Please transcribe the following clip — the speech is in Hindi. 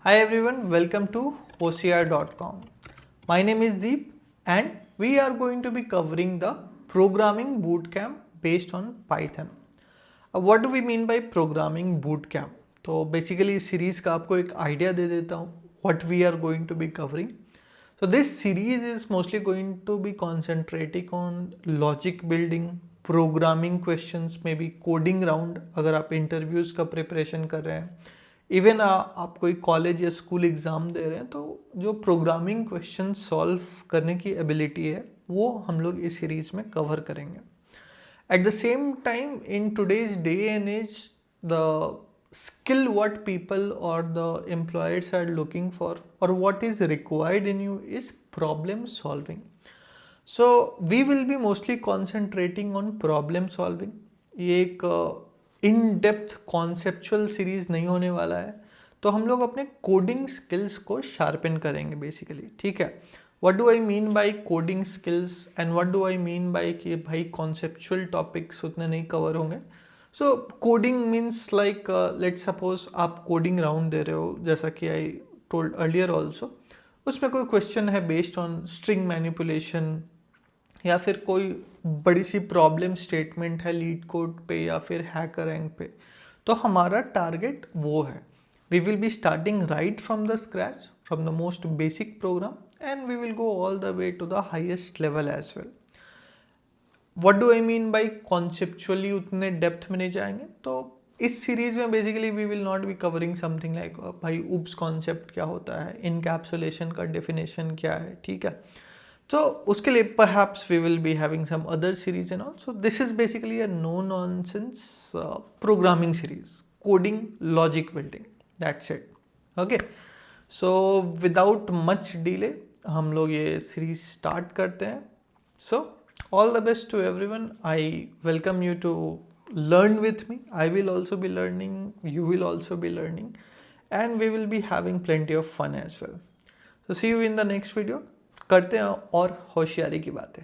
Hi everyone, welcome to OCR.com. My name is Deep and we are going to be covering the programming bootcamp based on Python. What do we mean by programming bootcamp? तो basically इस series का आपको एक idea दे देता हूँ what we are going to be covering. So this series is mostly going to be concentrating on logic building, programming questions, maybe coding round अगर आप interviews का preparation कर रहे हैं, इवन आप कोई कॉलेज या स्कूल एग्ज़ाम दे रहे हैं तो जो प्रोग्रामिंग क्वेश्चन सॉल्व करने की एबिलिटी है वो हम लोग इस सीरीज़ में कवर करेंगे. At the same time in today's day and as the skill what people or the employers are looking for or what is required in you is problem solving. So we will be mostly concentrating on problem solving. ये एक इन डेप्थ कॉन्सेप्चुअल सीरीज नहीं होने वाला है, तो हम लोग अपने कोडिंग स्किल्स को शार्पन करेंगे बेसिकली. ठीक है, what do I mean by coding skills and what do I mean by कि भाई कॉन्सेप्चुअल टॉपिक्स उतने नहीं कवर होंगे. So coding means like let suppose आप कोडिंग राउंड दे रहे हो, जैसा कि आई टोल्ड अर्लियर ऑल्सो, उसमें कोई क्वेश्चन है बेस्ड ऑन स्ट्रिंग मैनिपुलेशन या फिर कोई बड़ी सी प्रॉब्लम स्टेटमेंट है लीड कोड पे या फिर हैकर रैंक पे, तो हमारा टारगेट वो है. We will be starting right from the scratch, from the most basic program and we will go all the way to the highest level as well. What do I mean by conceptually उतने डेप्थ में नहीं जाएंगे. तो इस सीरीज में basically we will not be covering something like भाई उप्स कॉन्सेप्ट क्या होता है, इनकैप्सुलेशन का डेफिनेशन क्या है. ठीक है, तो उसके लिए perhaps we will be having some other series and all. So this is basically a no nonsense programming series, coding, logic building, that's it. Okay, so without much delay हम लोग ये series start करते हैं. So all the best to everyone. I welcome you to learn with me. I will also be learning, you will also be learning, and we will be having plenty of fun as well. So see you in the next video. करते हैं और होशियारी की बातें.